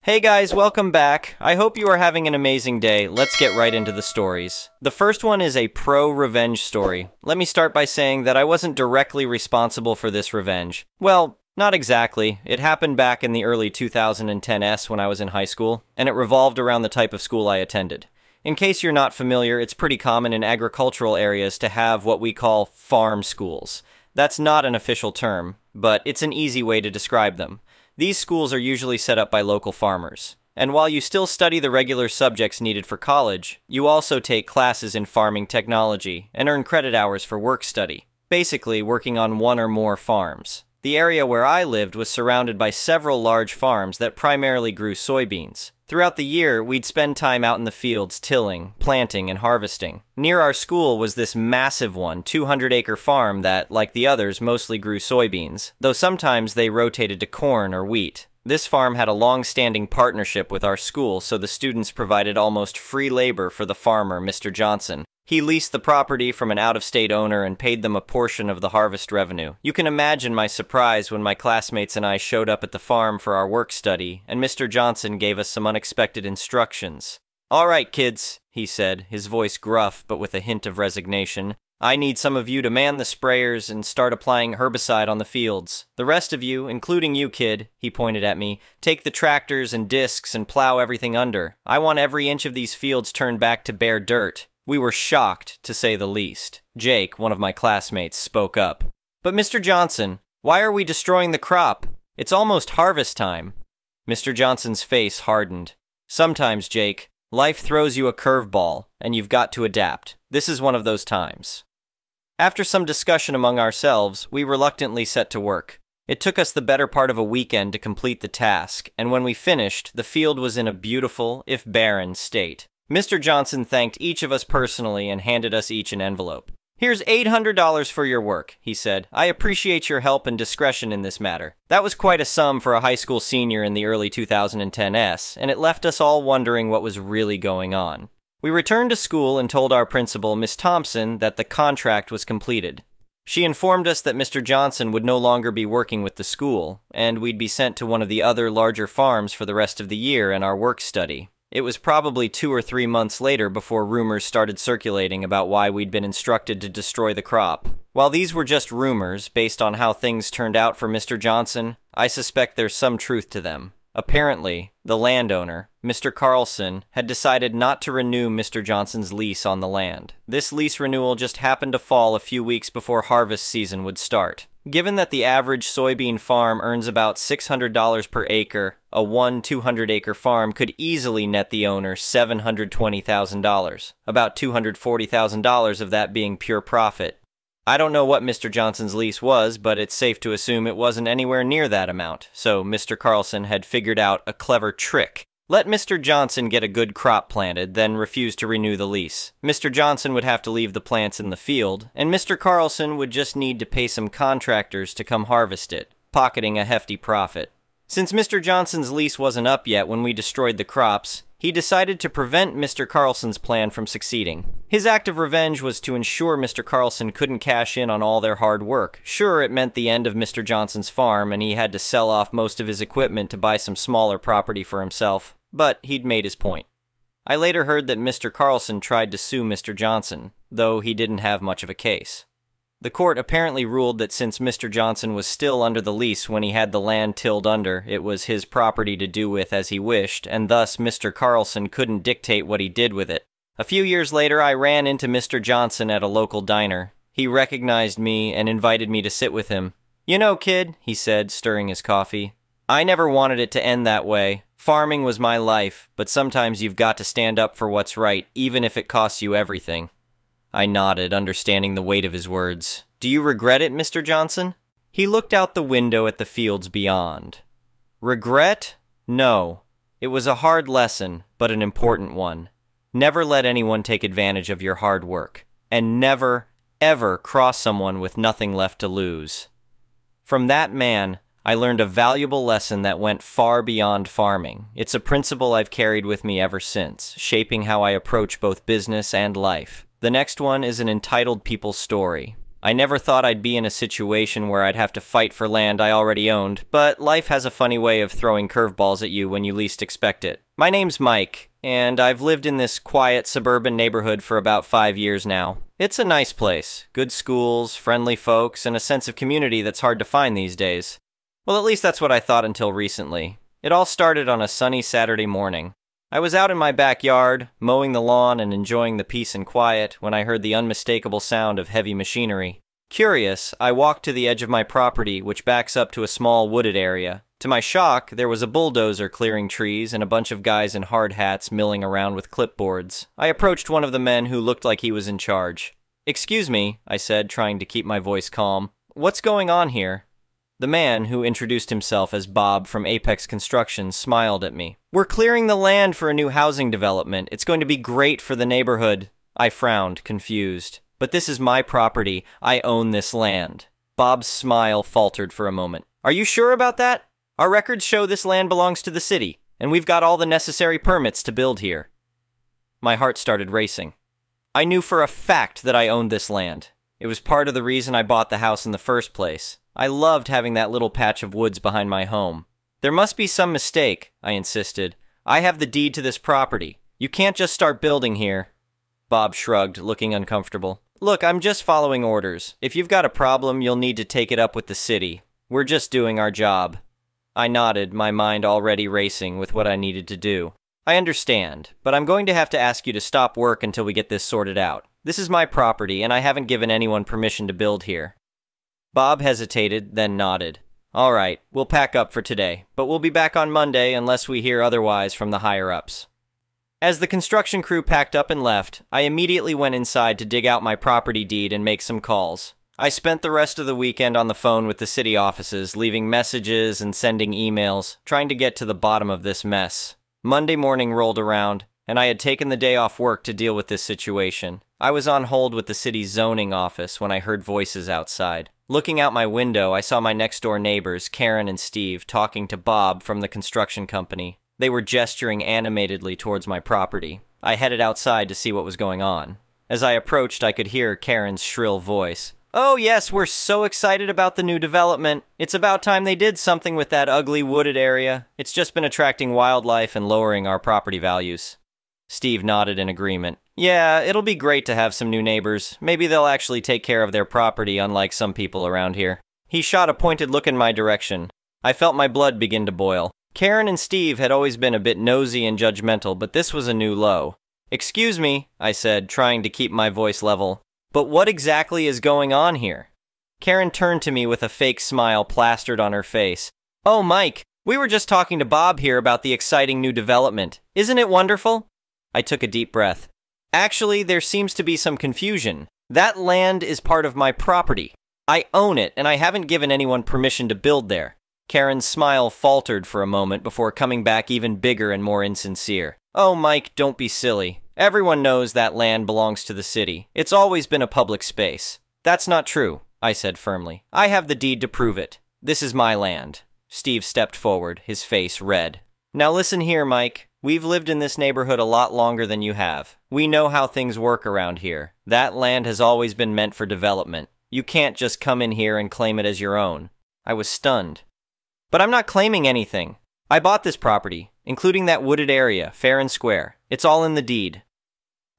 Hey guys, welcome back. I hope you are having an amazing day. Let's get right into the stories. The first one is a pro-revenge story. Let me start by saying that I wasn't directly responsible for this revenge. Well, not exactly. It happened back in the early 2010s when I was in high school, and it revolved around the type of school I attended. In case you're not familiar, it's pretty common in agricultural areas to have what we call farm schools. That's not an official term, but it's an easy way to describe them. These schools are usually set up by local farmers. And while you still study the regular subjects needed for college, you also take classes in farming technology and earn credit hours for work study, basically working on one or more farms. The area where I lived was surrounded by several large farms that primarily grew soybeans. Throughout the year, we'd spend time out in the fields tilling, planting, and harvesting. Near our school was this massive 200-acre farm that, like the others, mostly grew soybeans, though sometimes they rotated to corn or wheat. This farm had a long-standing partnership with our school, so the students provided almost free labor for the farmer, Mr. Johnson. He leased the property from an out-of-state owner and paid them a portion of the harvest revenue. You can imagine my surprise when my classmates and I showed up at the farm for our work study, and Mr. Johnson gave us some unexpected instructions. "All right, kids," he said, his voice gruff but with a hint of resignation. "I need some of you to man the sprayers and start applying herbicide on the fields. The rest of you, including you, kid," he pointed at me, "take the tractors and discs and plow everything under. I want every inch of these fields turned back to bare dirt." We were shocked, to say the least. Jake, one of my classmates, spoke up. "But Mr. Johnson, why are we destroying the crop? It's almost harvest time." Mr. Johnson's face hardened. "Sometimes, Jake, life throws you a curveball, and you've got to adapt. This is one of those times." After some discussion among ourselves, we reluctantly set to work. It took us the better part of a weekend to complete the task, and when we finished, the field was in a beautiful, if barren, state. Mr. Johnson thanked each of us personally and handed us each an envelope. "Here's $800 for your work," he said. "I appreciate your help and discretion in this matter." That was quite a sum for a high school senior in the early 2010s, and it left us all wondering what was really going on. We returned to school and told our principal, Miss Thompson, that the contract was completed. She informed us that Mr. Johnson would no longer be working with the school, and we'd be sent to one of the other larger farms for the rest of the year in our work study. It was probably 2 or 3 months later before rumors started circulating about why we'd been instructed to destroy the crop. While these were just rumors, based on how things turned out for Mr. Johnson, I suspect there's some truth to them. Apparently, the landowner, Mr. Carlson, had decided not to renew Mr. Johnson's lease on the land. This lease renewal just happened to fall a few weeks before harvest season would start. Given that the average soybean farm earns about $600 per acre, a 200-acre farm could easily net the owner $720,000, about $240,000 of that being pure profit. I don't know what Mr. Johnson's lease was, but it's safe to assume it wasn't anywhere near that amount, so Mr. Carlson had figured out a clever trick. Let Mr. Johnson get a good crop planted, then refuse to renew the lease. Mr. Johnson would have to leave the plants in the field, and Mr. Carlson would just need to pay some contractors to come harvest it, pocketing a hefty profit. Since Mr. Johnson's lease wasn't up yet when we destroyed the crops, he decided to prevent Mr. Carlson's plan from succeeding. His act of revenge was to ensure Mr. Carlson couldn't cash in on all their hard work. Sure, it meant the end of Mr. Johnson's farm, and he had to sell off most of his equipment to buy some smaller property for himself, but he'd made his point. I later heard that Mr. Carlson tried to sue Mr. Johnson, though he didn't have much of a case. The court apparently ruled that since Mr. Johnson was still under the lease when he had the land tilled under, it was his property to do with as he wished, and thus Mr. Carlson couldn't dictate what he did with it. A few years later, I ran into Mr. Johnson at a local diner. He recognized me and invited me to sit with him. "You know, kid," he said, stirring his coffee, "I never wanted it to end that way. Farming was my life, but sometimes you've got to stand up for what's right, even if it costs you everything." I nodded, understanding the weight of his words. "Do you regret it, Mr. Johnson?" He looked out the window at the fields beyond. "Regret? No. It was a hard lesson, but an important one. Never let anyone take advantage of your hard work. And never, ever cross someone with nothing left to lose." From that man, I learned a valuable lesson that went far beyond farming. It's a principle I've carried with me ever since, shaping how I approach both business and life. The next one is an entitled people story. I never thought I'd be in a situation where I'd have to fight for land I already owned, but life has a funny way of throwing curveballs at you when you least expect it. My name's Mike, and I've lived in this quiet suburban neighborhood for about 5 years now. It's a nice place, good schools, friendly folks, and a sense of community that's hard to find these days. Well, at least that's what I thought until recently. It all started on a sunny Saturday morning. I was out in my backyard, mowing the lawn and enjoying the peace and quiet when I heard the unmistakable sound of heavy machinery. Curious, I walked to the edge of my property, which backs up to a small wooded area. To my shock, there was a bulldozer clearing trees and a bunch of guys in hard hats milling around with clipboards. I approached one of the men who looked like he was in charge. "Excuse me," I said, trying to keep my voice calm. "What's going on here?" The man, who introduced himself as Bob from Apex Construction, smiled at me. "We're clearing the land for a new housing development. It's going to be great for the neighborhood." I frowned, confused. "But this is my property. I own this land." Bob's smile faltered for a moment. "Are you sure about that? Our records show this land belongs to the city, and we've got all the necessary permits to build here." My heart started racing. I knew for a fact that I owned this land. It was part of the reason I bought the house in the first place. I loved having that little patch of woods behind my home. "There must be some mistake," I insisted. "I have the deed to this property. You can't just start building here." Bob shrugged, looking uncomfortable. "Look, I'm just following orders. If you've got a problem, you'll need to take it up with the city. We're just doing our job." I nodded, my mind already racing with what I needed to do. "I understand, but I'm going to have to ask you to stop work until we get this sorted out. This is my property, and I haven't given anyone permission to build here." Bob hesitated, then nodded. "All right, we'll pack up for today, but we'll be back on Monday unless we hear otherwise from the higher-ups." As the construction crew packed up and left, I immediately went inside to dig out my property deed and make some calls. I spent the rest of the weekend on the phone with the city offices, leaving messages and sending emails, trying to get to the bottom of this mess. Monday morning rolled around, and I had taken the day off work to deal with this situation. I was on hold with the city's zoning office when I heard voices outside. Looking out my window, I saw my next-door neighbors, Karen and Steve, talking to Bob from the construction company. They were gesturing animatedly towards my property. I headed outside to see what was going on. As I approached, I could hear Karen's shrill voice. "Oh yes, we're so excited about the new development. It's about time they did something with that ugly wooded area. It's just been attracting wildlife and lowering our property values." Steve nodded in agreement. "Yeah, it'll be great to have some new neighbors. Maybe they'll actually take care of their property, unlike some people around here." He shot a pointed look in my direction. I felt my blood begin to boil. Karen and Steve had always been a bit nosy and judgmental, but this was a new low. "Excuse me," I said, trying to keep my voice level, "but what exactly is going on here?" Karen turned to me with a fake smile plastered on her face. "Oh, Mike, we were just talking to Bob here about the exciting new development. Isn't it wonderful?" I took a deep breath. "Actually, there seems to be some confusion. That land is part of my property. I own it, and I haven't given anyone permission to build there." Karen's smile faltered for a moment before coming back even bigger and more insincere. "Oh, Mike, don't be silly. Everyone knows that land belongs to the city. It's always been a public space." "That's not true," I said firmly. "I have the deed to prove it. This is my land." Steve stepped forward, his face red. "Now listen here, Mike. We've lived in this neighborhood a lot longer than you have. We know how things work around here. That land has always been meant for development. You can't just come in here and claim it as your own." I was stunned. "But I'm not claiming anything. I bought this property, including that wooded area, fair and square. It's all in the deed."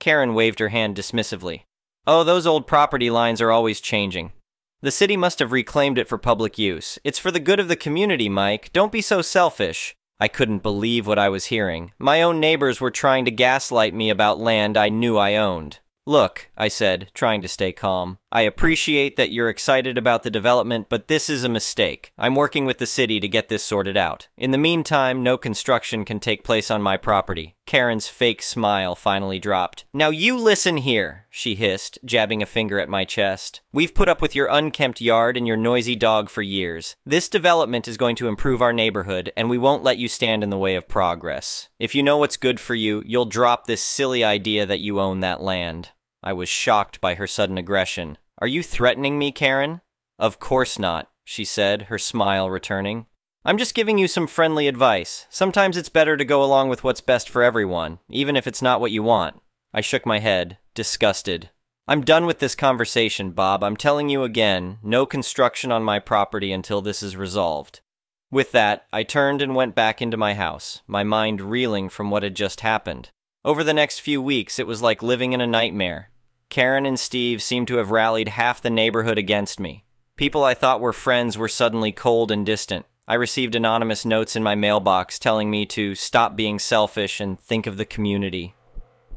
Karen waved her hand dismissively. "Oh, those old property lines are always changing. The city must have reclaimed it for public use. It's for the good of the community, Mike. Don't be so selfish." I couldn't believe what I was hearing. My own neighbors were trying to gaslight me about land I knew I owned. "Look," I said, trying to stay calm, "I appreciate that you're excited about the development, but this is a mistake. I'm working with the city to get this sorted out. In the meantime, no construction can take place on my property." Karen's fake smile finally dropped. "Now you listen here," she hissed, jabbing a finger at my chest. "We've put up with your unkempt yard and your noisy dog for years. This development is going to improve our neighborhood, and we won't let you stand in the way of progress. If you know what's good for you, you'll drop this silly idea that you own that land." I was shocked by her sudden aggression. "Are you threatening me, Karen?" "Of course not," she said, her smile returning. "I'm just giving you some friendly advice. Sometimes it's better to go along with what's best for everyone, even if it's not what you want." I shook my head, disgusted. I'm done with this conversation, Bob. I'm telling you again, no construction on my property until this is resolved. With that, I turned and went back into my house, my mind reeling from what had just happened. Over the next few weeks, it was like living in a nightmare. Karen and Steve seemed to have rallied half the neighborhood against me. People I thought were friends were suddenly cold and distant. I received anonymous notes in my mailbox telling me to stop being selfish and think of the community.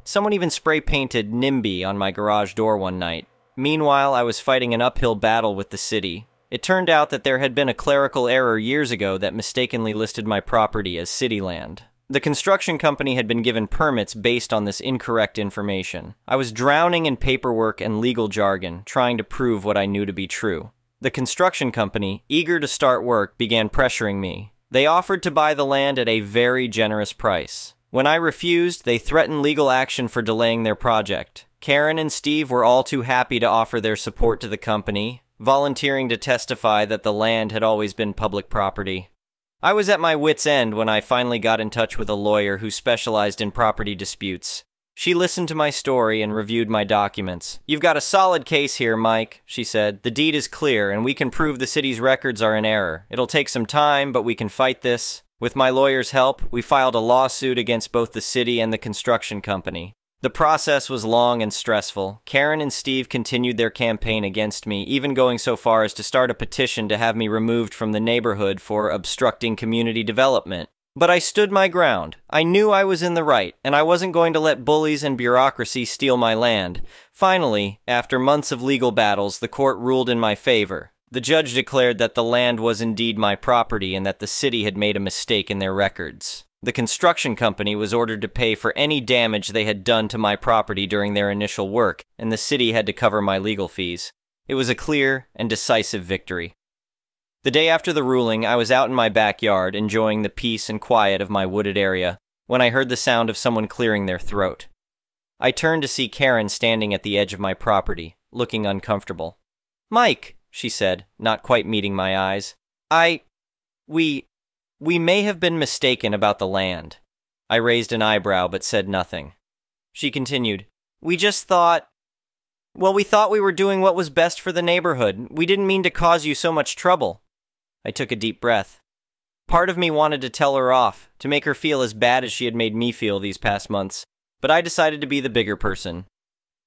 Someone even spray-painted NIMBY on my garage door one night. Meanwhile, I was fighting an uphill battle with the city. It turned out that there had been a clerical error years ago that mistakenly listed my property as city land. The construction company had been given permits based on this incorrect information. I was drowning in paperwork and legal jargon, trying to prove what I knew to be true. The construction company, eager to start work, began pressuring me. They offered to buy the land at a very generous price. When I refused, they threatened legal action for delaying their project. Karen and Steve were all too happy to offer their support to the company, volunteering to testify that the land had always been public property. I was at my wit's end when I finally got in touch with a lawyer who specialized in property disputes. She listened to my story and reviewed my documents. "You've got a solid case here, Mike," she said. "The deed is clear, and we can prove the city's records are in error. It'll take some time, but we can fight this." With my lawyer's help, we filed a lawsuit against both the city and the construction company. The process was long and stressful. Karen and Steve continued their campaign against me, even going so far as to start a petition to have me removed from the neighborhood for obstructing community development. But I stood my ground. I knew I was in the right, and I wasn't going to let bullies and bureaucracy steal my land. Finally, after months of legal battles, the court ruled in my favor. The judge declared that the land was indeed my property and that the city had made a mistake in their records. The construction company was ordered to pay for any damage they had done to my property during their initial work, and the city had to cover my legal fees. It was a clear and decisive victory. The day after the ruling, I was out in my backyard, enjoying the peace and quiet of my wooded area, when I heard the sound of someone clearing their throat. I turned to see Karen standing at the edge of my property, looking uncomfortable. "Mike," she said, not quite meeting my eyes. We may have been mistaken about the land." I raised an eyebrow but said nothing. She continued, we thought we were doing what was best for the neighborhood. We didn't mean to cause you so much trouble." I took a deep breath. Part of me wanted to tell her off, to make her feel as bad as she had made me feel these past months, but I decided to be the bigger person.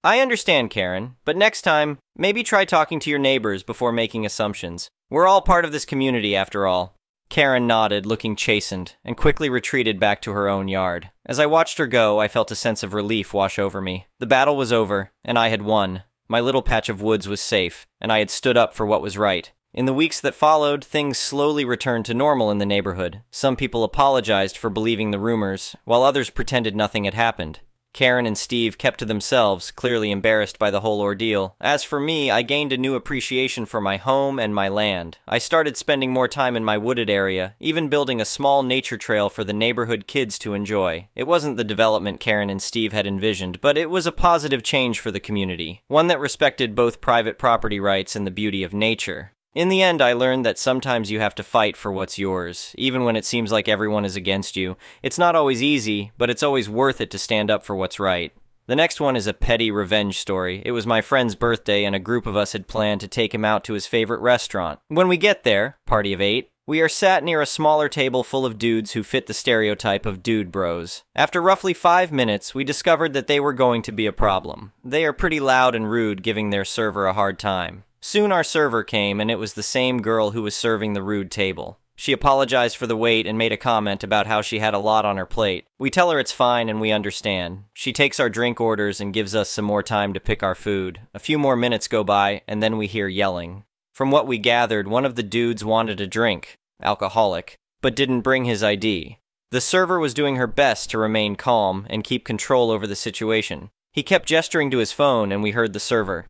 "I understand, Karen, but next time, maybe try talking to your neighbors before making assumptions. We're all part of this community after all." Karen nodded, looking chastened, and quickly retreated back to her own yard. As I watched her go, I felt a sense of relief wash over me. The battle was over, and I had won. My little patch of woods was safe, and I had stood up for what was right. In the weeks that followed, things slowly returned to normal in the neighborhood. Some people apologized for believing the rumors, while others pretended nothing had happened. Karen and Steve kept to themselves, clearly embarrassed by the whole ordeal. As for me, I gained a new appreciation for my home and my land. I started spending more time in my wooded area, even building a small nature trail for the neighborhood kids to enjoy. It wasn't the development Karen and Steve had envisioned, but it was a positive change for the community, one that respected both private property rights and the beauty of nature. In the end, I learned that sometimes you have to fight for what's yours, even when it seems like everyone is against you. It's not always easy, but it's always worth it to stand up for what's right. The next one is a petty revenge story. It was my friend's birthday, and a group of us had planned to take him out to his favorite restaurant. When we get there, party of 8, we are sat near a smaller table full of dudes who fit the stereotype of dude bros. After roughly 5 minutes, we discovered that they were going to be a problem. They are pretty loud and rude, giving their server a hard time. Soon our server came, and it was the same girl who was serving the rude table. She apologized for the wait and made a comment about how she had a lot on her plate. We tell her it's fine and we understand. She takes our drink orders and gives us some more time to pick our food. A few more minutes go by, and then we hear yelling. From what we gathered, one of the dudes wanted a drink, alcoholic, but didn't bring his ID. The server was doing her best to remain calm and keep control over the situation. He kept gesturing to his phone, and we heard the server,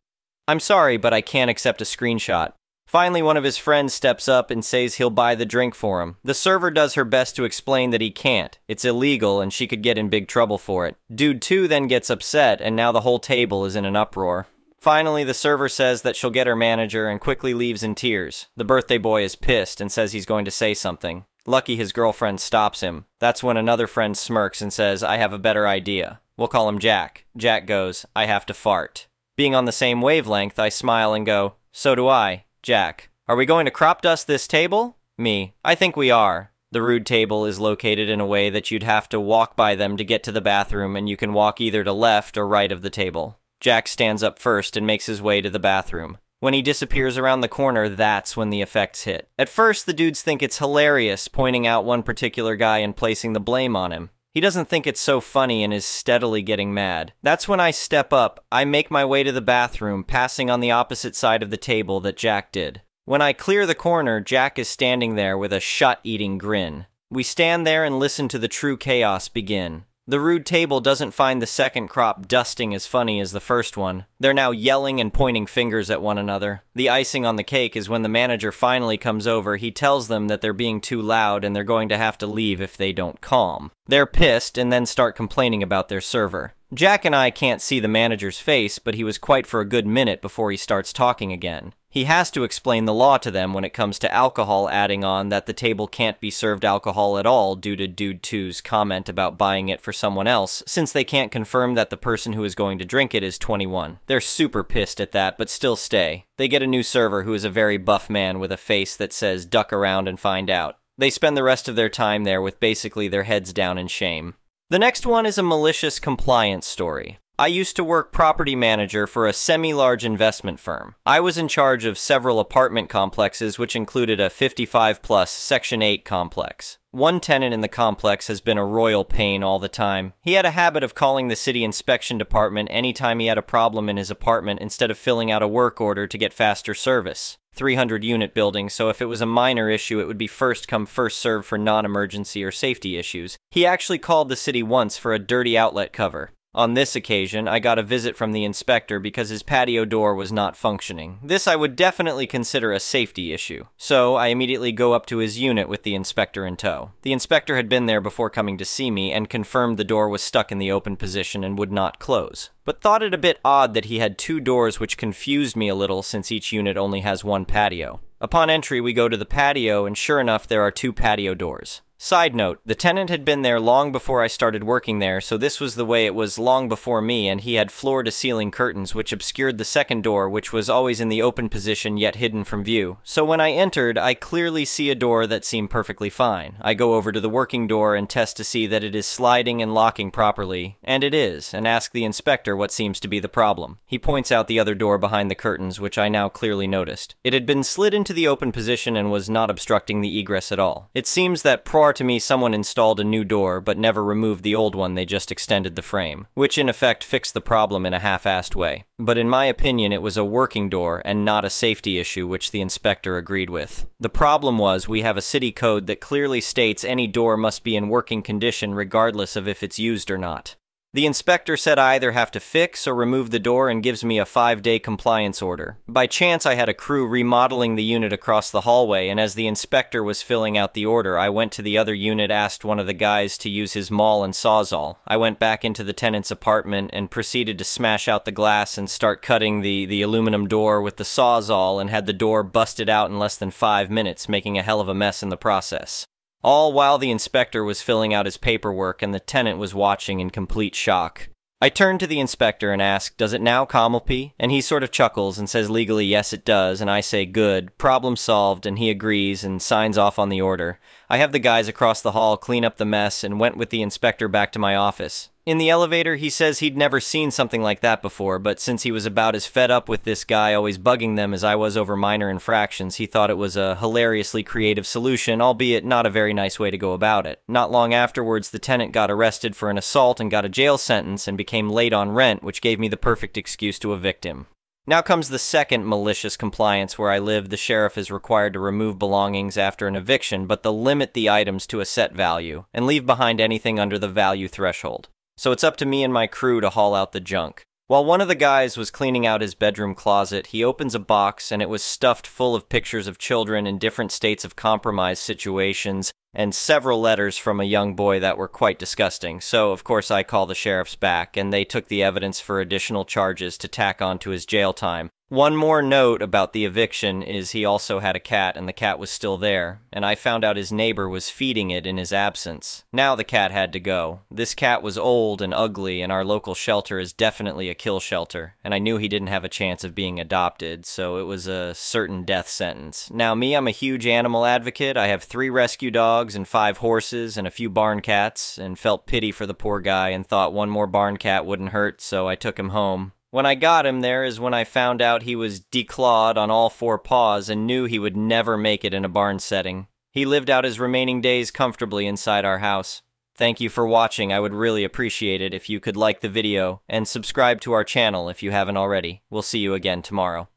"I'm sorry, but I can't accept a screenshot." Finally, one of his friends steps up and says he'll buy the drink for him. The server does her best to explain that he can't. It's illegal and she could get in big trouble for it. Dude 2 then gets upset, and now the whole table is in an uproar. Finally, the server says that she'll get her manager and quickly leaves in tears. The birthday boy is pissed and says he's going to say something. Lucky his girlfriend stops him. That's when another friend smirks and says, "I have a better idea. We'll call him Jack." Jack goes, "I have to fart." Being on the same wavelength, I smile and go, "So do I." Jack: "Are we going to crop dust this table?" Me: "I think we are." The rude table is located in a way that you'd have to walk by them to get to the bathroom, and you can walk either to left or right of the table. Jack stands up first and makes his way to the bathroom. When he disappears around the corner, that's when the effects hit. At first, the dudes think it's hilarious, pointing out one particular guy and placing the blame on him. He doesn't think it's so funny and is steadily getting mad. That's when I step up. I make my way to the bathroom, passing on the opposite side of the table that Jack did. When I clear the corner, Jack is standing there with a shut-eating grin. We stand there and listen to the true chaos begin. The rude table doesn't find the second crop dusting as funny as the first one. They're now yelling and pointing fingers at one another. The icing on the cake is when the manager finally comes over. He tells them that they're being too loud and they're going to have to leave if they don't calm. They're pissed and then start complaining about their server. Jack and I can't see the manager's face, but he was quiet for a good minute before he starts talking again. He has to explain the law to them when it comes to alcohol, adding on that the table can't be served alcohol at all due to Dude 2's comment about buying it for someone else, since they can't confirm that the person who is going to drink it is 21. They're super pissed at that, but still stay. They get a new server who is a very buff man with a face that says duck around and find out. They spend the rest of their time there with basically their heads down in shame. The next one is a malicious compliance story. I used to work property manager for a semi-large investment firm. I was in charge of several apartment complexes, which included a 55-plus Section 8 complex. One tenant in the complex has been a royal pain all the time. He had a habit of calling the city inspection department anytime he had a problem in his apartment instead of filling out a work order to get faster service. 300-unit building, so if it was a minor issue, it would be first come, first served for non-emergency or safety issues. He actually called the city once for a dirty outlet cover. On this occasion, I got a visit from the inspector because his patio door was not functioning. This I would definitely consider a safety issue. So I immediately go up to his unit with the inspector in tow. The inspector had been there before coming to see me and confirmed the door was stuck in the open position and would not close, but thought it a bit odd that he had two doors, which confused me a little since each unit only has one patio. Upon entry, we go to the patio, and sure enough, there are two patio doors. Side note, the tenant had been there long before I started working there, so this was the way it was long before me, and he had floor-to-ceiling curtains which obscured the second door, which was always in the open position yet hidden from view. So when I entered, I clearly see a door that seemed perfectly fine. I go over to the working door and test to see that it is sliding and locking properly, and it is, and ask the inspector what seems to be the problem. He points out the other door behind the curtains, which I now clearly noticed. It had been slid into the open position and was not obstructing the egress at all. It seems that prior to me, someone installed a new door, but never removed the old one. They just extended the frame, which in effect fixed the problem in a half-assed way. But in my opinion, it was a working door and not a safety issue, which the inspector agreed with. The problem was we have a city code that clearly states any door must be in working condition regardless of if it's used or not. The inspector said I either have to fix or remove the door and gives me a 5-day compliance order. By chance, I had a crew remodeling the unit across the hallway, and as the inspector was filling out the order, I went to the other unit, asked one of the guys to use his maul and sawzall. I went back into the tenant's apartment and proceeded to smash out the glass and start cutting the aluminum door with the sawzall, and had the door busted out in less than 5 minutes, making a hell of a mess in the process. All while the inspector was filling out his paperwork and the tenant was watching in complete shock. I turn to the inspector and ask, "Does it now, Commelp?" And he sort of chuckles and says legally, yes it does, and I say good, problem solved, and he agrees and signs off on the order. I have the guys across the hall clean up the mess and went with the inspector back to my office. In the elevator, he says he'd never seen something like that before, but since he was about as fed up with this guy always bugging them as I was over minor infractions, he thought it was a hilariously creative solution, albeit not a very nice way to go about it. Not long afterwards, the tenant got arrested for an assault and got a jail sentence and became late on rent, which gave me the perfect excuse to evict him. Now comes the second malicious compliance. Where I live, the sheriff is required to remove belongings after an eviction, but they'll limit the items to a set value, and leave behind anything under the value threshold. So it's up to me and my crew to haul out the junk. While one of the guys was cleaning out his bedroom closet, he opens a box and it was stuffed full of pictures of children in different states of compromised situations, and several letters from a young boy that were quite disgusting. So, of course, I call the sheriffs back, and they took the evidence for additional charges to tack on to his jail time. One more note about the eviction is he also had a cat, and the cat was still there, and I found out his neighbor was feeding it in his absence. Now the cat had to go. This cat was old and ugly, and our local shelter is definitely a kill shelter, and I knew he didn't have a chance of being adopted, so it was a certain death sentence. Now me, I'm a huge animal advocate. I have 3 rescue dogs and 5 horses and a few barn cats, and felt pity for the poor guy and thought one more barn cat wouldn't hurt, so I took him home. When I got him there is when I found out he was declawed on all 4 paws and knew he would never make it in a barn setting. He lived out his remaining days comfortably inside our house. Thank you for watching. I would really appreciate it if you could like the video and subscribe to our channel if you haven't already. We'll see you again tomorrow.